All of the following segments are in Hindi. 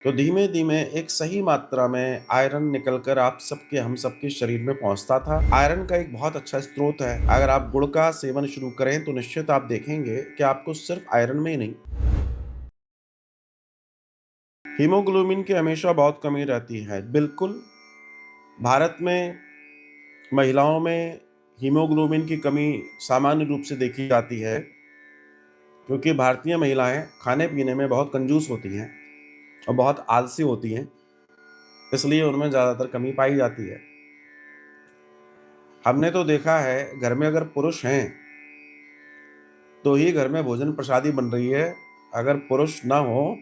तो धीमे-धीमे एक सही मात्रा में आयरन निकलकर आप सबके हम सबके शरीर में पहुँचता था। आयरन का एक बहुत अच्छा स्रोत है। अगर आप गुड़ का सेवन शुरू करें तो निश्चित आप देखेंगे कि आपको सिर्फ़ आयरन में ही नहीं, हीमोग्लोबिन की हमेशा बहुत कमी रहती है। बिल्कुल, भारत में महिलाओं में हीमोग्लोबिन की कमी सामान्य रूप से देखी जाती है, क्योंकि भारतीय महिलाएँ खाने-पीने में बहुत कंजूस होती हैं और बहुत आलसी होती हैं, इसलिए उनमें ज़्यादातर कमी पाई जाती है। हमने तो देखा है घर में अगर पुरुष हैं, तो ही घर में भोजन प्रसादी बन रही है। अगर पुरुष ना हो,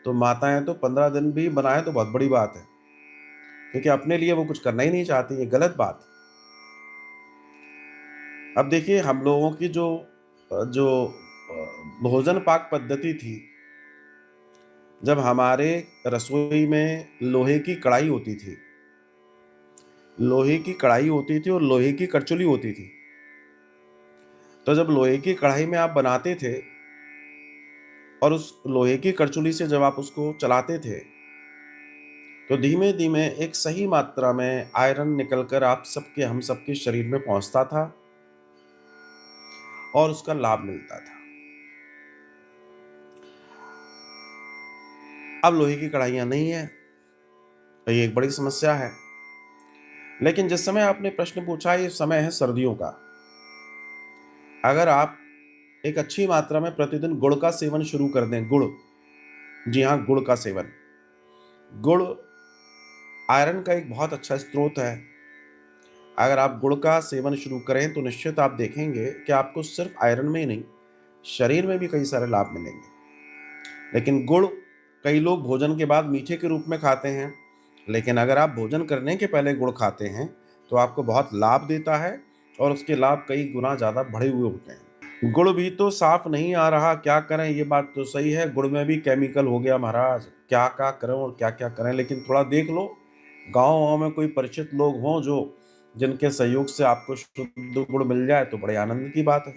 तो माताएँ तो 15 दिन भी बनाएँ तो बहुत बड़ी बात है, क्योंकि अपने लिए वो कुछ करना ही नहीं चाहती, ये गलत बात है। अब देखिए हम लोगों की भोजन पाक पद्धति थी, जब हमारे रसोई में लोहे की कढ़ाई होती थी, लोहे की कढ़ाई होती थी और लोहे की करचुली होती थी। तो जब लोहे की कढ़ाई में आप बनाते थे और उस लोहे की करचुली से जब आप उसको चलाते थे, तो धीमे-धीमे एक सही मात्रा में आयरन निकलकर आप सबके हम सबके शरीर में पहुँचता था और उसका लाभ मिलता था। अब लोहे की कढ़ाइयाँ नहीं हैं, तो ये एक बड़ी समस्या है। लेकिन जिस समय आपने प्रश्न पूछा, ये समय है सर्दियों का। अगर आप एक अच्छी मात्रा में प्रतिदिन गुड़ का सेवन शुरू कर दें, गुड़, जी हाँ, गुड़ का सेवन। गुड़ आयरन का एक बहुत अच्छा स्रोत है। अगर आप गुड़ का सेवन शुरू करें तो निश्चित आप देखेंगे कि आपको सिर्फ आयरन में ही नहीं, शरीर में भी कई सारे लाभ मिलेंगे। लेकिन गुड़ कई लोग भोजन के बाद मीठे के रूप में खाते हैं, लेकिन अगर आप भोजन करने के पहले गुड़ खाते हैं, तो आपको बहुत लाभ देता है और उसके लाभ कई गुना ज़्यादा बढ़े हुए होते हैं। गुड़ भी तो साफ नहीं आ रहा, क्या करें? ये बात तो सही है, गुड़ में भी केमिकल हो गया महाराज। क्या-क्या करें और क्या-क्या करें? लेकिन थोड़ा देख लो, गाँव-वाँव में कोई परिचित लोग हों जो जिनके सहयोग से आपको शुद्ध गुड़ मिल जाए तो बड़े आनंद की बात है।